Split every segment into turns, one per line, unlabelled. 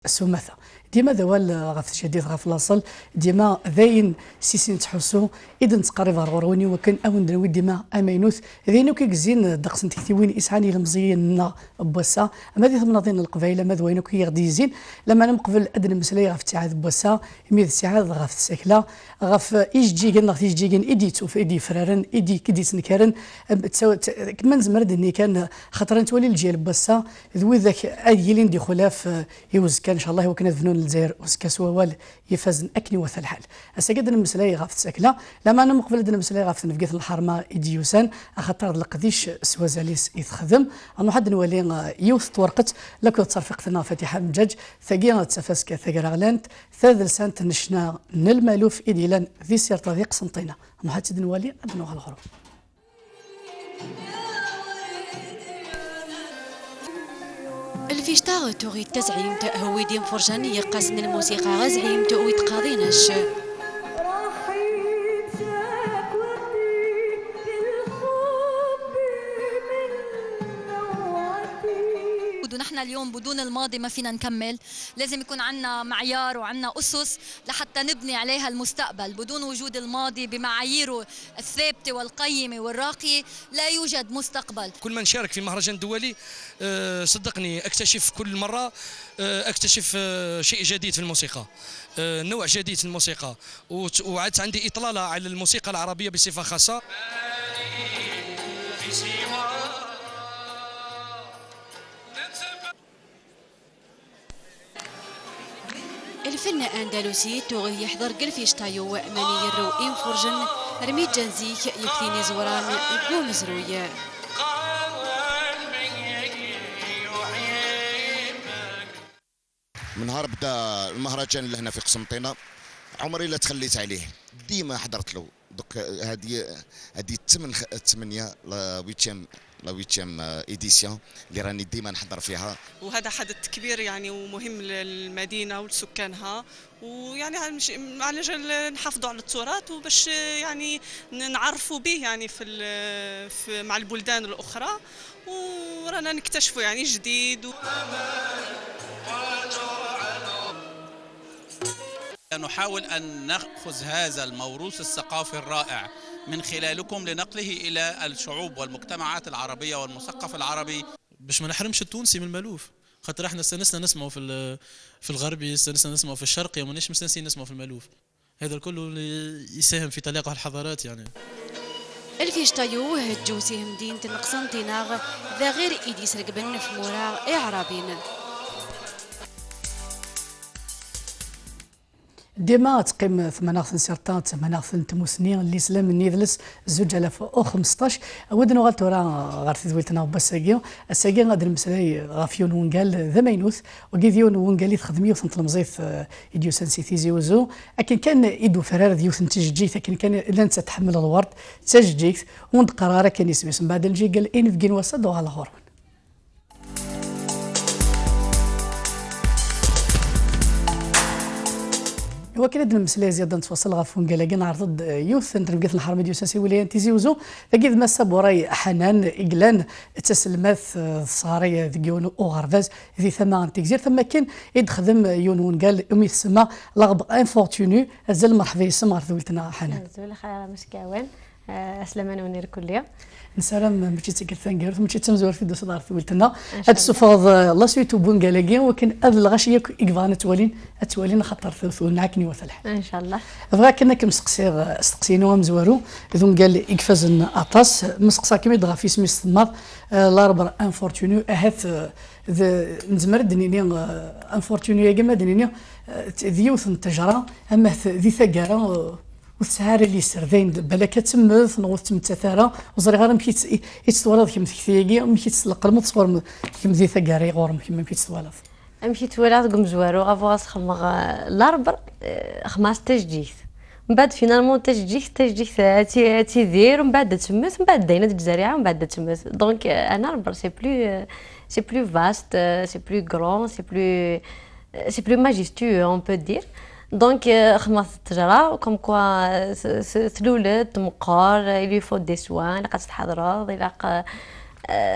السماثه ديما دوال غف الجديد غف لاصل ديما ذاين سيسين تحسو اذا تقريبا غوروني وكان اون دروي ديما امينوث ذينو كيكزين دقس تكتيوين اسعاني المزيين بوسا اما دي ثمناضين القبائل ما دوينو كي غادي يزين لما انا مقبل ادنى مسلاي غف تعاد بوسا يميد السعاد غف السكله غف ايجيكن غف ايجيكن ايديتو في ايدي فرارن ايدي كدي تنكرن كما نزمرد اني كان خطرا تولي الجيل بوسا ذوي ذاك ايلين دي خلاف يوز كان ان شاء الله وكان فنون الجزائر وسكاسوال يفازن اكني وث الحال اسكاد المسلاي غاف تسكلا لما انا مقبل دنا مسلاي غاف نفقيت الحرمه ايديوسان اخطر القديش سوازاليس يتخدم انو حد نولي يوث تورقت لكو تصرفقتنا فاتحه مجاج ثقينا تسفاسكا ثقراغلانت ثاذ لسانت نشنا نلمالوف ايديلان ذي سير طريق سنطينا انو حد نولي ادنو غالغرو
الفيشتاغ توغي تزعيم هو ديم فرجانية قاسن الموسيقى غزعيم توغي تقاضيناش
نحن اليوم بدون الماضي ما فينا نكمل، لازم يكون عندنا معيار وعندنا أسس لحتى نبني عليها المستقبل. بدون وجود الماضي بمعاييره الثابتة والقيمة والراقية لا يوجد مستقبل.
كل ما نشارك في مهرجان دولي صدقني اكتشف كل مرة اكتشف شيء جديد في الموسيقى، نوع جديد في الموسيقى، وعدت عندي إطلالة على الموسيقى العربية بصفة خاصة.
الفن اندلسي توغي يحضر قلفيشتايو ماني يرو إن فرجن رميد جنزيك يكتيني زوران قوم زروي
من نهار بدا المهرجان اللي هنا في قسنطينة عمري لا تخليت عليه، ديما حضرت له. دوك هذه الثمانية لا ويتشام ايديسيون اللي راني ديما نحضر فيها،
وهذا حدث كبير يعني ومهم للمدينه ولسكانها، ويعني على جال نحافظوا على التراث وباش يعني نعرفوا به يعني في مع البلدان الاخرى، ورانا نكتشفوا يعني جديد
نحاول أن نأخذ هذا الموروث الثقافي الرائع من خلالكم لنقله إلى الشعوب والمجتمعات العربية والمثقف العربي،
باش ما نحرمش التونسي من المألوف. خاطر احنا استانسنا نسمعوا في الغربي، استانسنا نسمعوا في الشرقي، وماناش مستانسين نسمعوا في المألوف. هذا الكل يساهم في تلاقح الحضارات يعني.
الفيشتايو هجوسي مدينة القسنطينة ذا غير إيدي سرقبن في مورا إعرابين.
ديما تقيم ثماناغ سيرطان ثماناغ تموسنين اللي سلام النيذلس 2015 ودنا غالتورا غير تذويلتنا وباساكيو الساكي غادي المسلاي غافيون ونقال ذا ماينوث وكيديون ونقال يخدم يوث تلمزيث يديو سانسيتيزي وزو لكن كان ايدو فرار ديوث تجيت لكن كان لان تتحمل الورد تجيت وند قراره كان يسمي من بعد الجي قال ان في كين وسد وغالا غور وكيد المسألة زيادة نتواصل غف ونقال عرض يوث نترقيت الحرمة ديال ساسي وليان تيزي وزو تاكيد ما ساب وراي حنان إقلان تسلماث صارية ذيون أوغرفاز ذي ثما تكزير ثم كان يدخدم يون ونقال يوم يسمى لغب انفورتوني زل مرحبا يسمى عرض ولتنا حنان
زول خير مسكاوان أسلمان ونير كلية
نسلم ماشي تكرثان كارث ماشي تمزور في دوس دار ولتنا هاد السفاض لا سويتو بون قالاكي وكان هاد الغاشيه يكفان توالين خطر ثوثو نعكني وثلح
ان شاء الله
بغا كنا كمسقسي استقسينو مزوارو اذن قال يكفازن اطاس مسقسا كيما يدغى في سمي الصماد لاربر انفورتونيو اهات نزمر دنيني انفورتونيو كما دنيني ذيوث التجاره اما ذي ثقاره وتسهر اللي سردين بلاك تمث نغوث تمتثارة وزري غير مكي يتسوالض كيما تكثيكي مكي تسلق المتصور كيما ذي ثقاري غورم كيما مكي تسوالض
مكي تولاد قم زوارو غافواس خمغ الاربر خماس تجديث من بعد فينالمون تجديث تيدير ومن بعد تمث من بعد داينه الجزائريه ومن بعد تمث دونك انا الاربر سي بلو فاست سي بلو غران سي بلو ماجيستيو اون بو دير دونك خدمة التجارة كوم كوا تلولد تمقار يلي فو دي سوان إلا تحضرض إلا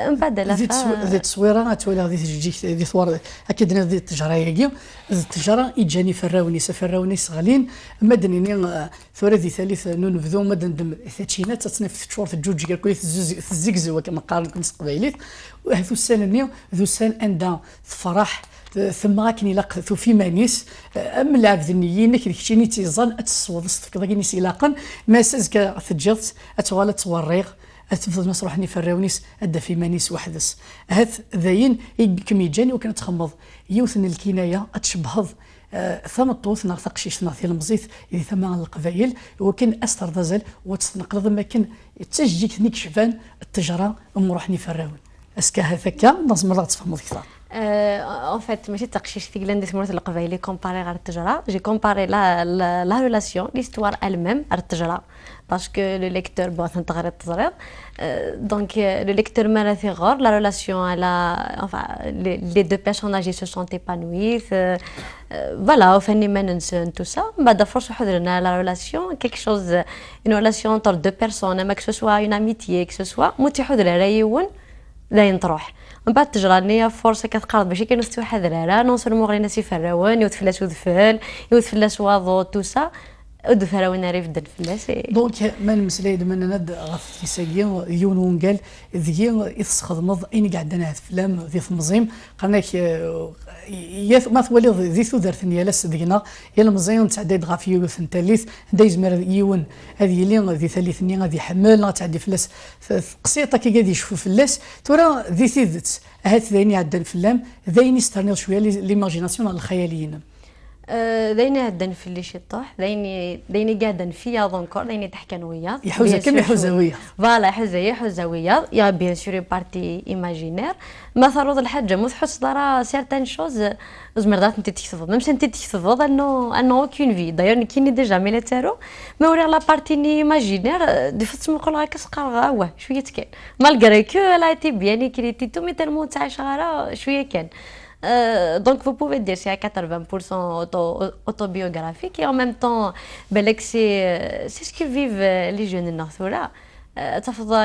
من بعد لا
ذي التصويره تولي غادي تجيك ذي ثوار اكيد ذي التجاره هي التجاره يجاني فراوني سفراوني صغالين مدنيين ثوره ذي ثالث نبذو مدن الثلاثينات تصنيف شهور في الجوج كاع كويس الزقزو كما قال كنت قبيليت وهذو السنه ذو السن عندها فرح ثم راكني يلاق في مانيس ام العبد النيين كي كشيني تيزان تصوض كذا كي نسيلاقن ما سازك تجلت اتوالت توريغ تفضل مسروحني في الراونيس ادا في مانيس وحدس هذ ذاين كم يجاني وكانت تخمض يوثن الكنايه اتشبهض ثم الطوث نغ تقشيش نغ المزيث إذا ثم القبائل وكان أستر ذازل وتستنقل ما كان تسجيك نيك شفان التجارة روحني في الراون اسكا هذاك نظم مرات تفهموا كثر
en fait ماشي تقشيش في لان ديسمورت القبائلي كومباري غير التجاره جي كومباري لا ريلاسيون ليستوار الميم على التجاره باسكو لو ليكتور بغا تنتغري التزرير دونك لو ليكتور ماراثي غور لا ريلاسيون على enfin les deux personnages se sont épanouis voilà فاني ما ننسى tout ça بعد فرصه حضرنا la relation quelque chose une relation entre deux personnes ما que ce soit une amitié que ce soit موتي حضر رايون لا تروح من بعد تجرانيه فرصه كتقرض باش كانوا ستوحى ذراره نون سولمون غير ناس يفراون يوثفلاس وذفال يوثفلاس واضو تو سا ودفراونا ريف دن فلاس
دونك ما المسلايد من ند غف يساقي يونون قال ذي يتخدمض اين قاعد انا فلام ذي ثمزيم قالناك ما تولي ذي ثودرتني يالاس دينا يا المزيون تعديد غاف يوث ثالث دايز مر يون هذه اللي ذي ثالثني غادي حمل تعدي فلاس قصيطه كي غادي يشوفوا فلاس ترى ذي ثيدت هات ذيني عدن فلام ذيني استرنيل شويه ليماجيناسيون الخياليين
دايني عدن في اللي شطوح دايني قاعدن فيا دونكور دايني تحكن وياض
يحوزه كم يحوزه وياض
فوالا يحوزه وياض يا بيان سور بارتي ايماجينير مثلا الحاجه مو تحس دارا سيرتان شوز زمرات انت تكتفض ميم انت تكتفض انه اوكين في داير كيني ديجا ميليتيرو ما وري لا بارتي ايماجينير دي فوت نقول هكا سقر غاوه شويه كان مالغري كو لا ايتي بيان كريتي تو مي تالمون تاع شغاره شويه كان donc vous pouvez dire c'est à 80% autobiographique et en même temps c'est ce que vivent les jeunes nord-coréens.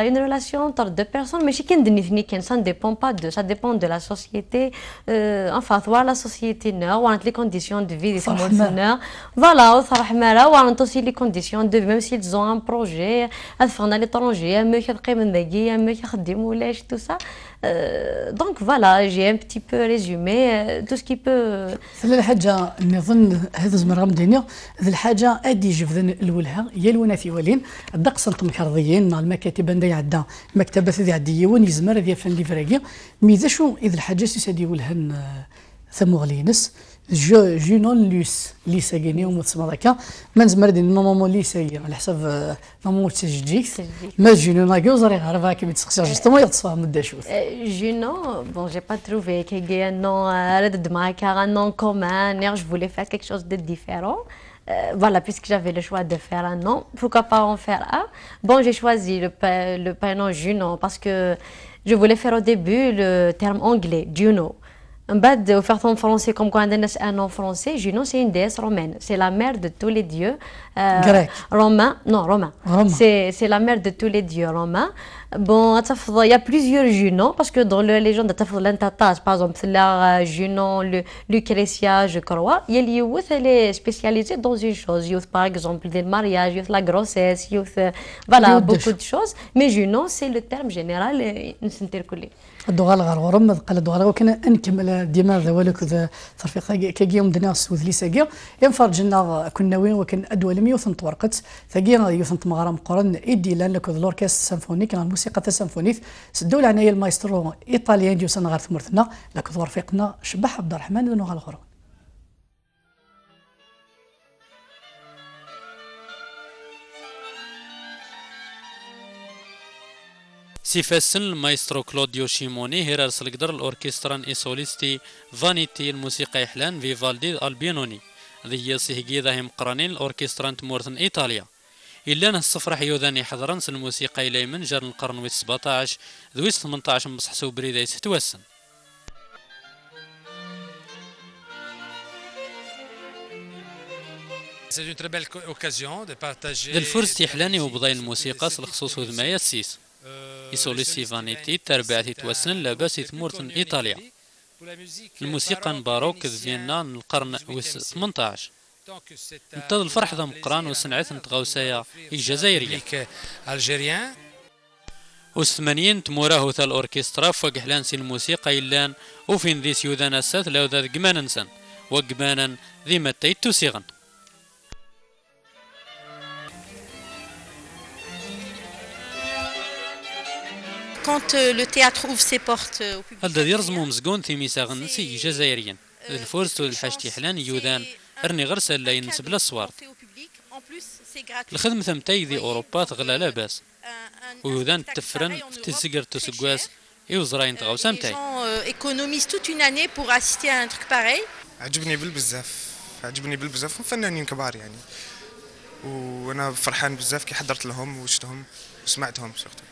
Une relation entre deux personnes, mais ça ne dépend pas de ça, dépend de la société. Enfin, voir la société, les conditions de vie des Samouraïs. Voilà, aussi les conditions de vie, même s'ils ont un projet, à faire à l'étranger, tout ça. Donc voilà, j'ai un petit peu résumé tout ce qui peut.
الحاجة نظن هذا زمر غمدينيا هذه الحاجة أدي جفذن الولها هي الوناثي ولين الدقس المكرضيين المكاتب عندها عندها مكتبات ذي عديون يزمر ذي فن ليفراكي ميزا شو إذا الحاجة سيسادي ولهن ثمغلينس جونون لوس ليسا كيني ومتسمى ذاك ما نزمر دي نورمالمون ليسا على حسب نورمالمون تسجيك ما جونون هاكي وزري غير كي بتسقسي جوستومون يتصفى مده شوف
جونون بون جي با تروفي كي ان نون رد معاك ان نون كومان جو فولي فير كيك شوز دو ديفيرون voilà, puisque j'avais le choix de faire un nom, pourquoi pas en faire un? Bon, j'ai choisi le prénom Juno parce que je voulais faire au début le terme anglais, Juno. Au fait en français, comme quand on a un nom français, Juno c'est une déesse romaine. C'est la mère de tous les dieux romains. Non, romains. C'est la mère de tous les dieux romains. Bon, il y a plusieurs Juno parce que dans la légende de par exemple, la Juno, Lucrétia, je crois, elle est spécialisée dans une chose. Par exemple, le mariage, la grossesse, voilà, beaucoup de choses. Mais Juno, c'est le terme général.
الدوغال غير غرم قال الدوغال وكان نكمل ديما ذوالك ذا ترفيق كي يوم دنا سوذ لي ساقي ينفرج لنا كنا وين وكان ادوال ميوثن تورقت ثقي يوثن تمغرام قرن ايدي لان لك الاوركستر سيمفونيك الموسيقى السيمفونيك سدوا لنا هي المايسترو ايطاليان جوسن غير ثمرتنا لك رفيقنا شبح عبد الرحمن بن غالغرو
سيفاسن المايسترو كلوديو شيموني هيرار سلقدر الأوركستران إيسوليستي فانيتي الموسيقى يحلان فيفالدي البيانوني ذي سيهجي ذا مقرانين الأوركستران تمورثن إيطاليا إلا الصفر حيوذاني حضران سن الموسيقى إلى من جار القرن ويت 17 ذويت 18 مصحسو بريداي ستوسن ذي الفرس تيحلاني وبضاين الموسيقى الخصوص وذمايا السيس إيسوليسي فانيتي تربعتي توسن لاباس ثمورة إيطاليا الموسيقى باروك فيينا القرن 18 انتظر الفرح ذا مقران وصنعت نتغوسايا الجزائرية والثمانين تموراه ثا الأوركسترا فوق حلانسي الموسيقى إلان وفين ذي سيوذانا سات لو ذا قمانا نسان وقمانا ذي متى توسيغن
Quand le théâtre ouvre ses portes au public.
هذا يرزمو مزقون في ميساغن نسي جزائريا الفرس والحاجتي حلان يوذان أرني غرسة لا ينسب الصوار الخدمة ثمتي ذي أوروبا تغلى لاباس ويوذان تفرن تسقر تسقواس يوزراين تغاو سامتاي
économise toute une année pour assister à un truc pareil.
عجبني بالبزاف فنانين كبار يعني وانا فرحان بزاف كي حضرت لهم وشتهم وسمعتهم سورتو.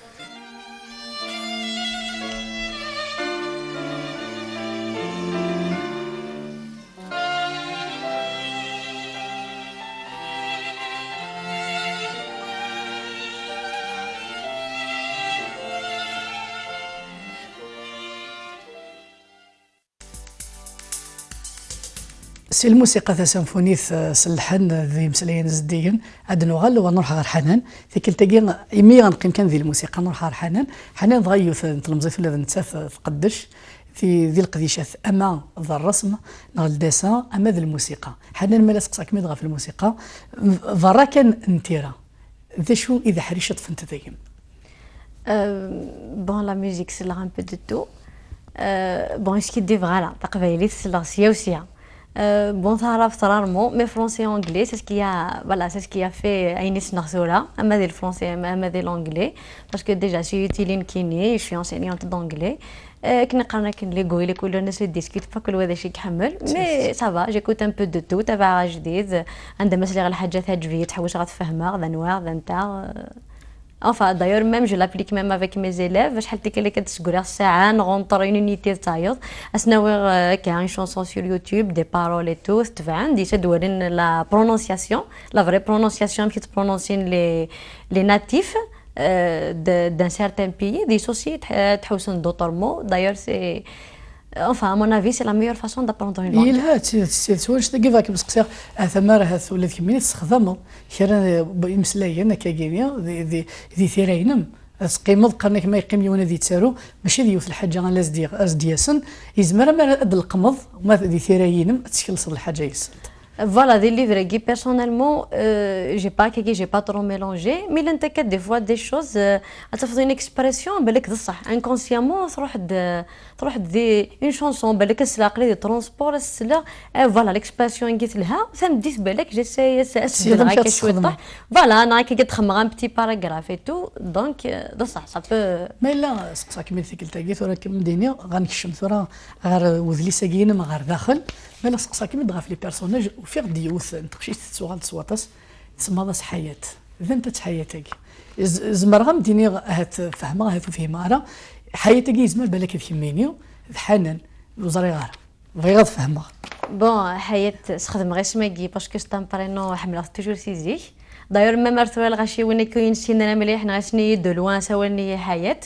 سي الموسيقى ذا سيمفونيث سلحن ذي مسليين زديين عاد نغال ونروح غير حنان في كلتا يمي غنقيم كان ذي الموسيقى نروح غير حنان ضغيو تلمزيت ولا نتاث تقدش في ذي القديشات اما ذا الرسم نا الديسان اما ذي الموسيقى حنان مالا سقساك ميدغا في الموسيقى فرا كان نتيرا ذا شو اذا حريشت فانت ذيم
بون لا ميوزيك سي ان بو دو تو بون اسكي دي فغالا تقبايلي سي سيا Bon, ça arrive rarement, mais français et anglais, c'est ce qui a fait Aïnis Narsora, le français et l'anglais, parce que déjà, je suis utilisée kiné, je suis enseignante d'anglais. كنا قرنا كاين لي غوي كل الناس ديسكوت فكل هذا الشيء يحمل مي صافا جيكوت ان بو دو تو تبع جديد عندها مسلي غير الحاجات تعجبيه تحوس غتفهمها ذا نوار ذا نتا Enfin, d'ailleurs, même je l'applique même avec mes élèves. Je حتى كلي كتسقولي الساعة نغونطر une unité تايض أسناوي كاين chanson sur YouTube des paroles et tout تبع عندي تدورين la prononciation la vraie prononciation كي تبرونونسين les natifs d'un certain pays des aussi تحوسن d'autres mots d'ailleurs c'est Enfin, à mon avis, c'est la meilleure façon d'apprendre une langue.
Il تسولش كيفاه كنسقسيها ثماره هذ ولا كميني تستخدموا كرا مسلايه كاكينيا ذي ثيرينم قيمض قرنك ما يقيم يونا ذي تسارو ماشي ذي في الحاجه غالا دياسن يزمر ما اد القمض وما ذي ثيرينم تشكلص الحاجه يسد
Voilà, des livres qui personnellement, j'ai pas trop mélangé, mais l'intérêt des fois des choses, à te faire une expression, بالك صح inconsciemment تروح دي une chanson بالك السلاقلي دي ترونسبور السلا voilà l'expression قلت لها فهمت بالك جيساي اسد هكا شويه طح voilà انا هكا كتخمم ان بتي باراغراف اي تو دونك ده صح صافي
ما لا سقساك من ذيك التاكيت ولكن مديني غنكشم ثرا غير وذلي ساكين ما غير داخل مالا سقساك من في لي بيرسوناج وفي غدي يوث نتخشيت تسوغال تصواتس تسمى ذا حياه اذا انت حياتك زمر غمديني هات فهمها هات فهمها حياتك يزمر بالك كيمينيو حنان وزري غار بغي غتفهمها
بون حياه استخدم غير سماكي باسكو ستان برينو حملت توجور سيزيك داير ما مرتوال غاشي وين كاين سينا مليح نغسني دو لوان سوالني حياه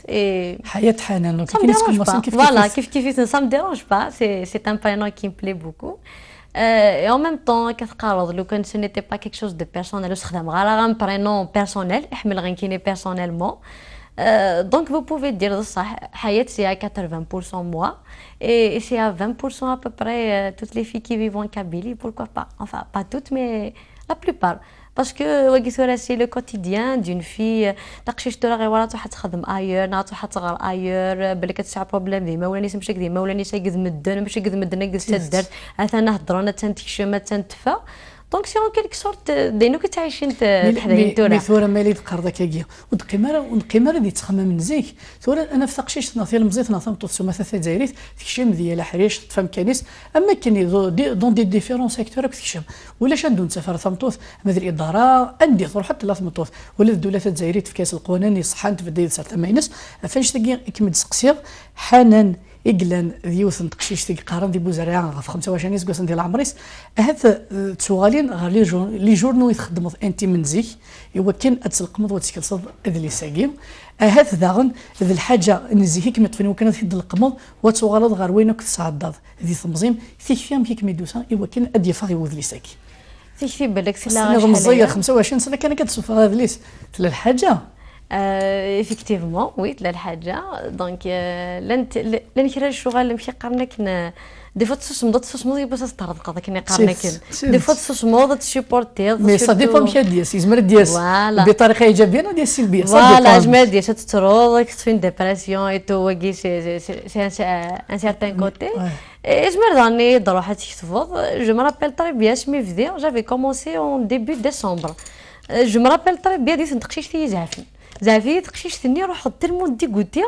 حياه حنان كاين نسكن كيف
فوالا كيف سا مي ديرونج با سي ان برينو كي مبلي بوكو et en même temps كتقارض لو كان ce n'était pas quelque chose de personnel استخدم غير ان برينو بيرسونيل يحمل غير كيني بيرسونيلمون Donc vous pouvez dire ça, Hayat c'est à 80% moi et c'est à 20% à peu près toutes les filles qui vivent en Kabylie, pourquoi pas, enfin pas toutes mais la plupart. Parce que c'est le quotidien d'une fille تقشيش ترى غير ورا تروح تخدم اير ناطو تغار اير بالك تسع بروبليم ديما ولا نيس مشي ديما ولا نيس قد مدن ماشي قد مدن قد تدر اثنا هضرنا تنتكشم تنتفا دونك سي اون كيلك سورت دينو كتعيشين حدايا تورا
مي ثورا مالي تقرضك كاكيا ونقيمره دي تخمم من زيك ثورا انا في تقشيش ناثي المزيت ناثم توصو مثلا دايريت تكشم ديال حريش تفهم كنيس اما كاين دون دي ديفيرون سيكتور تكشم ولا شندو نسافر ثمطوث مثل الاداره عندي تروح حتى لا ثمطوث ولا الدوله الجزائريه في كاس القوانين صحان تبدا ساعه ماينس فاش تلقى كيما تسقسيغ حنان إقلان ذيوث تقشيش تي قارن دي بوزريعة في 25 سكوسن ديال العمريس هذا تسوغالين غير لي جورنو يخدموا انت من زيك يمكن اتسلقمض وتكلصد ذلي ساقيم هذا داغن ذي الحاجه نزيهي كما تفين وكانت تهد القمض وتسوغالد غير وينك تصعد ذي تنظيم فيهم كيك ميدوسا يمكن ادي فاغي وذلي ساكي
تيكفي بالك
سلا مزيه 25 سنه كان كتسوف هذا ليس تلا الحاجه
effectivement oui تلا الحاجه دونك لان كرا الشغل مشي قرنك دي فوا تصمد باش تطرق كني قرنك دي فوا تصمد تسيبورتي
مي سا ديبون مشي دياس يزمر دياس بطريقه ايجابيه ولا ديال سلبيه
فوالا اجمل ديال تتروض كتفين ديبرسيون اي تو واكي سي ان سيرتان كوتي اجمل راني دروح تكتفض جو مي رابيل طري بيان مي فيديو جافي كومونسي اون ديبي ديسمبر جو مي رابيل طري بيان ديال تقشيش تي زعفي تقشيش ثني روح ترمون دي غوتي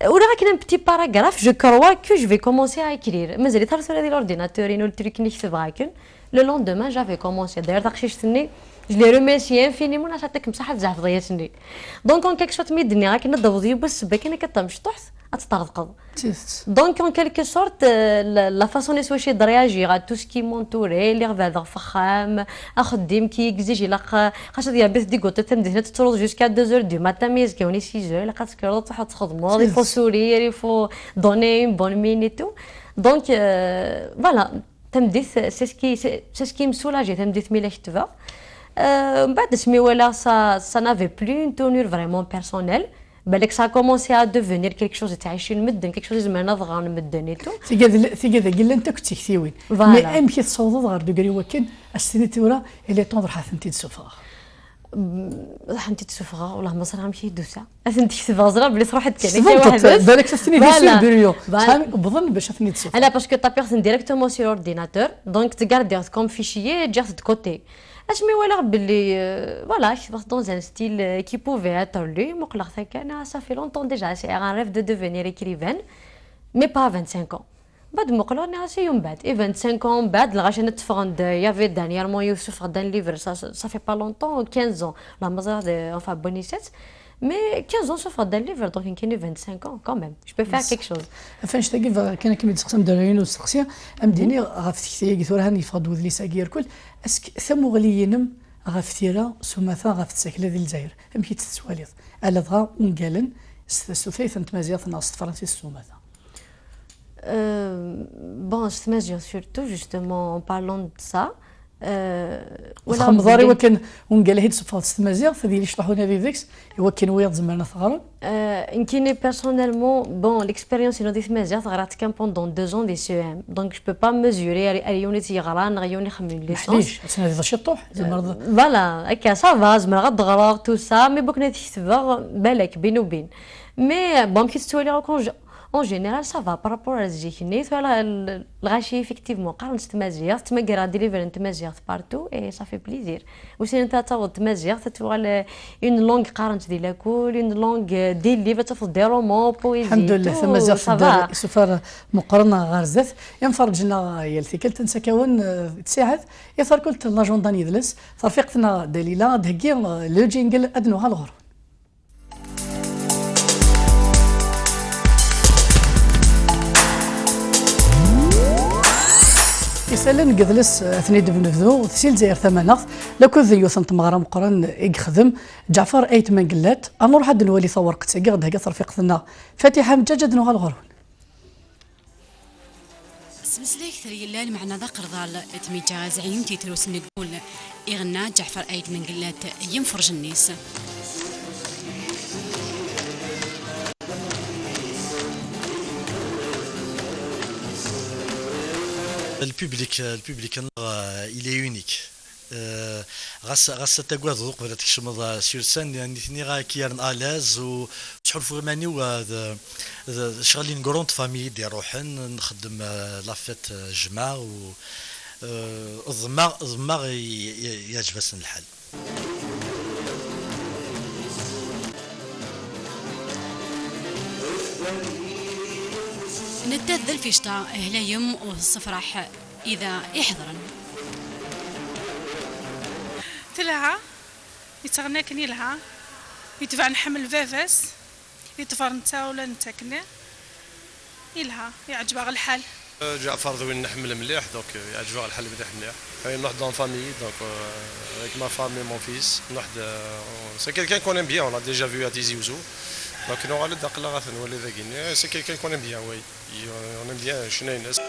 ولا غير كاين بتي باراغراف جو كروا كو جو في كومونسي ا اكرير مازال ترسل هذه الاورديناتور انو التريك نكتب غاكن لو لوندومان جافي كومونسي داير تقشيش ثني جو لي ريميرسي انفينيمون علاش عطيك مساحه تزعف ضياتني دونك اون كيك شوت ميدني غا كنا دوضي بس باكي كطمش تحت تطرقض دونك اون كيلكو سورت لا فاسون لي سواشي درياجي غا تو سكي مونتوري لي غفا فخام اخدم كي اكزيجي لا خاص ديال بيت دي غوت تمدينا تتروض جوسكا 2 du matin ميز كوني 6 لا كتكرو تحط تخدمو il faut sourire il faut donner une bonne mine et tout donc voilà تمديت سي سكي مسولاجي تمديت ميلا كتبه من بعد سمي ولا ça n'avait plus une tournure vraiment personnelle بالك سا كومونسي ا دوفونير كيلك شوز تعيشين المدن كيلك شوز زعما نضغى المدن ايتو
ثقيله قال انت كنتي كثيوين مي امشي تصوض غير دوكري وكن السينيتورا اللي طوندر حاثنتي تسوفغ حنتي تسوفغ والله ما صرا نمشي دوسا اثنتي تسوفغ زرا بلي تروح كاين واحد بالك تسني ديسي ديريو بظن باش اثني تسوفغ
انا باسكو تا بيرسون ديريكتومون سور اورديناتور دونك تغاردي كوم فيشيي جات دو كوتي اجمي ولا باللي فوالا كتبغ دون ان ستيل كي بوفي اتر لي مقلق ثاك انا صافي لونطون ديجا سي ان ريف دو ديفينير اكريفان مي با 25 ans بعد مقلق انا سي يوم بعد اي 25 ans بعد لغاش نتفرند يافي دانييرمون يوسف غدا ليفر صافي با لونطون 15 ans لا مازال انفا بونيسيت مي 15 ans sauf غدا ليفر دونك كاين 25 ans quand même je peux faire quelque chose
فاش تاكي كان كيما تقسم دراين وتسقسي امديني غافتي قلت لها يفضوا لي ساكير كل اسك ثمو غلينم غافتيرا سمثا غافتساكله ديال الجزائر امشي تسواليض على دغا ونقالن سوثيث انت مازيغ ناس فرنسي السمثا
bon je surtout justement en parlant de ça
ولا مضاري وكان ونقال هيد صفات استمازيغ فدي اللي شطحونا في فيكس يوكن ويض زمان ثغرون
يمكن personnellement bon l'expérience انو ديت مازيغ غرات كان pendant 2 ans دي سي ام donc je peux pas mesurer ريوني تيغران ريوني خمين ليسونس
معليش انا هذا شطوح
فوالا هكا صافا زعما غتغرا تو سا مي بوك نتكتبها بالك بين وبين مي بون كي تسولي en général ça va par rapport à الجيكني ولا الغاشي effectivement قارن تمازيغ تمقرا ديليفر تمازيغ بارتو اي ça fait plaisir واش انت تعوض تمازيغ تتوغل اون لونغ قارنت ديال لاكول اون لونغ ديال لي تفضل دي رومون بويزي
الحمد لله تمازيغ في السفاره مقرنه غارزات ينفرجنا يا الثقل تنسى كون تساعد يثار كلت لاجون داني يدلس رفيقتنا دليله دهكي لو جينجل ادنوها الغرب يسالن قذلس اثني دبنذو تسيل زير ثمانخ لكو ذيو ثنت مغرا مقرن يخدم جعفر ايت من قلات انور حد نولي ثور قتساقي غدا هكا رفيقتنا فاتحه مجاجد نوها الغرون
سمسليك ثريلان معنا ذا قرضال تميجا زعيم تيتلوس نقول يغنى جعفر ايت من قلات ينفرج النيس
Le public, il est unique. غاس تاكواد ذوق ولا تكشمض سيرسان يعني ثني كيرن الاز وتحرف غماني وهذا شغالين كروند فامي دي روحن نخدم لافيت جماع و الضماغ يعجبسن الحال
نتذل في شتا هلايم والصفراح إذا يحضرن
تلها يتغناكني لها يتبع نحمل فافاس يتفر نتا ولا نتاكني يلها يعجبها الحال.
جعفر ذوي نحمل مليح دونك يعجبها الحل مليح. نحن dans famille donc avec ma femme et mon fils. C'est quelqu'un qu'on aime bien, on l'a déjà vu à Tizi Ouzou. Donc nous allons داقلا غنولي ذاكين. C'est quelqu'un qu'on aime bien, oui. On aime bien شنو الناس.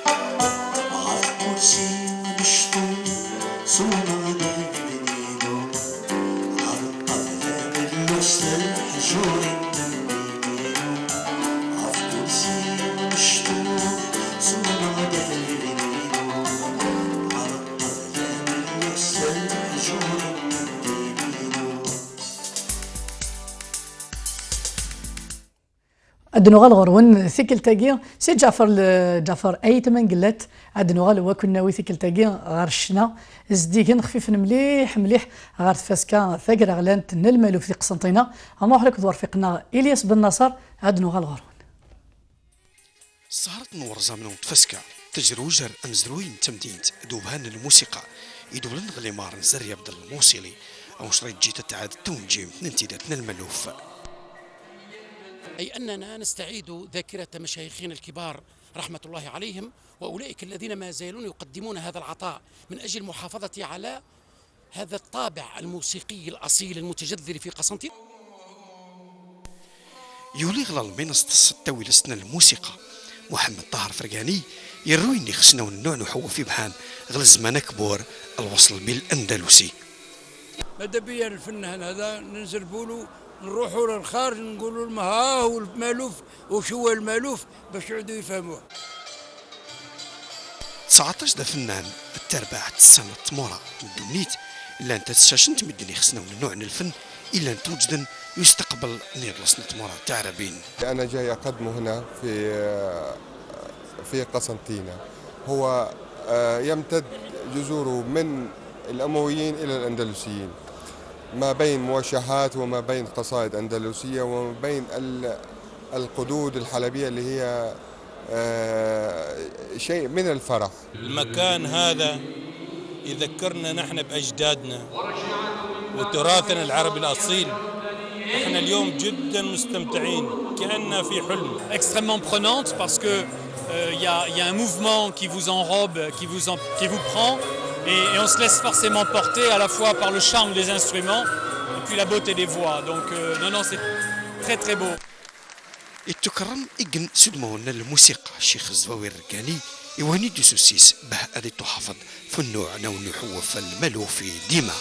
أدنوغال غرون ثيكل تاقي سي جعفر أي تمن قلت أدنوغال وكنا وي ثيكل تاقي غرشنا زديكن خفيف مليح غار تفاسكا ثاقر غلان تنلمالو في قسنطينة أما حرك دور فيقنا إلياس بن نصر أدنوغال غرون
سهرة نور زامنون تفاسكا تجروجر أمزروين تمدينت دوبهان الموسيقى يدولن غليمار نزر يبدل الموسيقي أو شريت جيت تعاد تونجيم ننتيدتنا الملوف
أي أننا نستعيد ذاكرة مشايخنا الكبار رحمة الله عليهم وأولئك الذين ما زالون يقدمون هذا العطاء من أجل المحافظة على هذا الطابع الموسيقي الأصيل المتجذر في قسنطينة.
يولي غلال منصة الستوي لسنا الموسيقى محمد طاهر فرقاني يرويني خسنا ونوع نحو في بهان غل زمان كبور الوصل بالأندلسي.
ماذا بيا الفنان هذا ننزل بولو نروحوا للخارج نقولوا لهم ها هو المالوف وشو هو المالوف باش يعودوا يفهموه.
19 فنان الترباع السنة تمورا من دونيت إلا أنت تشاشنت مدني خصنا ونوع من الفن إلا أنت توجدن يستقبل نير لسنة تمورا تعربين.
أنا جاي أقدمه هنا في قسنطينة هو يمتد جذوره من الأمويين إلى الأندلسيين ما بين موشحات وما بين قصائد أندلسية وما بين القدود الحلبية اللي هي شيء من الفرح.
المكان هذا يذكرنا نحن بأجدادنا وتراثنا العربي الأصيل. احنا اليوم جدا مستمتعين كأننا في حلم.
Extrêmement prenante parce que y a un mouvement qui vous enrobe, qui vous prend. Et on se laisse forcément porter à la fois par le charme des instruments et puis la beauté des voix. Donc non, c'est très très beau.
يتكرم إجن سدمون الموسيقى الشيخ الزواوي الركاني يواني دسوسيس به أدي تحافظ في النوع نحو في الملوفي ديما.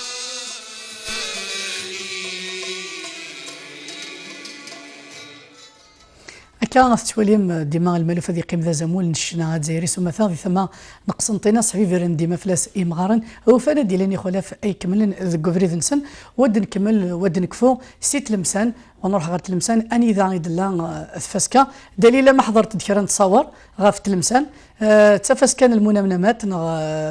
كان توليم ديما الملف ذي قيم ذا زمول نشنا زيري ثم ثاغي ثم نقسنطينا صحفي فيرن ديما فلاس إمغارن أو فانا ديلاني خلاف أي كملن ذا قفريذنسن ود نكمل ود نكفو سيت لمسان ونروح غير تلمسان اني ذا عيد الله فاسكا دليل ما حضرت ذكرى نتصور غاف تلمسان تفاس كان المنامنامات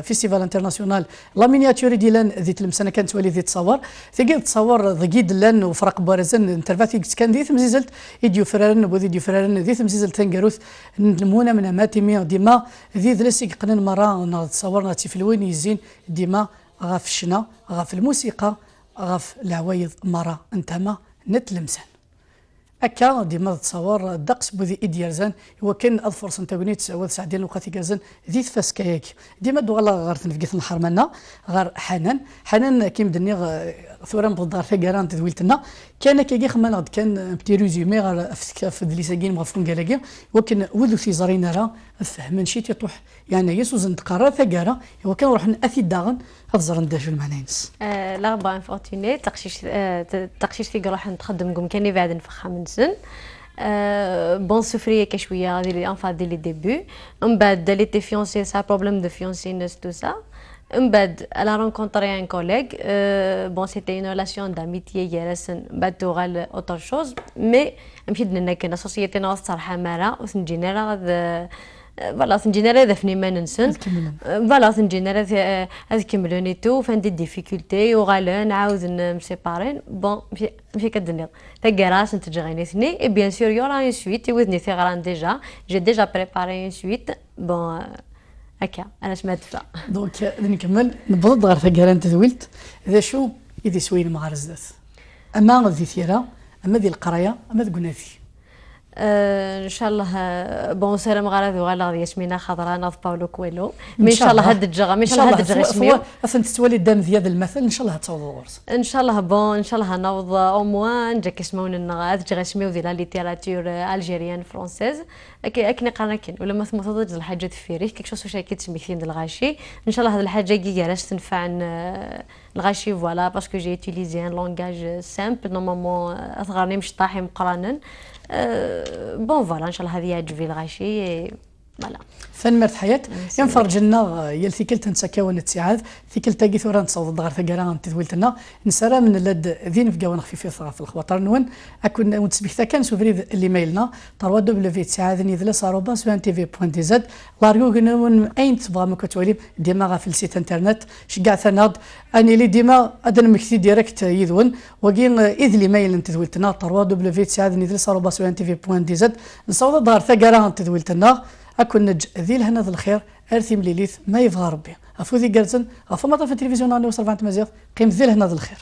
فيستيفال انترناسيونال لا مينياتوري ديالان ذي تلمسان كانت تولي ذي تصور ثقيل تصور ذقيد لان وفرق بارزن انترفاتي كان ذي تمزيزلت يديو فرارن وذي ديو فرارن ذي تمزيزلت تنقروث المنامنامات ديما ذي ذلسي قنن مرة تصورنا تيفلوين يزين ديما غاف الشنا غاف الموسيقى غاف العوايض مرة انتما نتلمسان أكا ديما تصور الدقس بوذي إديارزان هو كان أظفر سنتاغونيت سعود سعدين الوقت كازن ذي فاسكاياك ديما دوغالا غار تنفقيت الحرمنا غار حنان كيم دني ثوران بالدار ثقاران تذويلتنا كان كيجي خمال غد كان بتي ريزومي غار في دليساكين مغفون كالاكي وكان وذو في زارين راه فهمن شي تيطوح يعني يسوزن تقرا ثقارا هو كان روح نأثي الداغن هزرن داش المعنينس
لا با انفورتوني تقشيش في روح نتخدم قوم كاني بعد نفخها من سن بون سوفريه كشويه هذه لي انفا دي لي ديبي من بعد داليتي فيونسي سا بروبليم دو فيونسينس تو سا من بعد الا رونكونطري ان كوليغ بون سيتي اون ريلاسيون داميتيي يارسن بعد توغال اوتر شوز مي مشيت لنا كنا سوسيتي ناس صراحه مارا وسنجينا فوالا سنجينا هذا فني ما ننسن فوالا سنجينا هذا كملوني تو فان دي ديفيكولتي وغالا نعاود نسيبارين بون ماشي كدنيض تاكراس نتجي غيني ثني اي بيان سور يورا اون سويت يوذني ثغران ديجا جي ديجا بريباري اون سويت بون هكا انا سمعت فا
دونك نكمل نبض غير ثقران تذويلت ذا شو يدي سوين مغارزات اما ذي ثيرا اما ذي القرايه اما ذي قناثي
ان شاء الله بون سلام غرض وغلا غادي يشمينا خضراء ناض باولو كويلو مي ان شاء الله هاد الجغا ان شاء الله هاد الجغا شميو
اصلا تتولي الدم ديال المثل ان شاء الله تعوض الغرس
ان شاء الله بون ان شاء الله نوض او موان جا كيسمعون النغات جا غيشميو ديال لا ليتيراتور الجيريان فرونسيز اكني قرانا كاين ولا ما ثمثض الحاجه تفيريه كيكشوف شي كيتسميكين ديال الغاشي ان شاء الله هاد الحاجه كي علاش تنفع الغاشي فوالا باسكو جي يوتيليزي ان لونغاج سامبل نورمالمون اصغرني مش طاحي مقرانا بون فوالا ان شاء الله هذه يعجبني الغاشي فوالا
فن مرت حياة ينفرج لنا يلثي كلتا نسكاون التعاذ في كلتا كيثورا نصوض غير ثقرا تذويلتنا نسرا من لد ذين في قاون خفيف في الخواطر نون اكون ونتسبيكتا كان سوفريد اللي مايلنا تروا دبليو تعاذ نيذلس اروبا سوان تي في بوان دي زد لاريو نون اين تبغى ما كتولي ديما في السيت انترنت شكاع ثناض اني لي ديما ادن مكتي ديريكت يذون وكين اذ اللي مايل تذويلتنا تروا دبليو تعاذ نيذلس اروبا سوان تي في بوان دي زد نصوض دار ثقرا تذويلتنا أكون نج ذي لهنا ذا الخير أرثي مليليث ما يبغى ربي أفوذي جالسن أفما طرف التلفزيون أنا وصل 20 مزيغ قيم ذي لهنا ذا الخير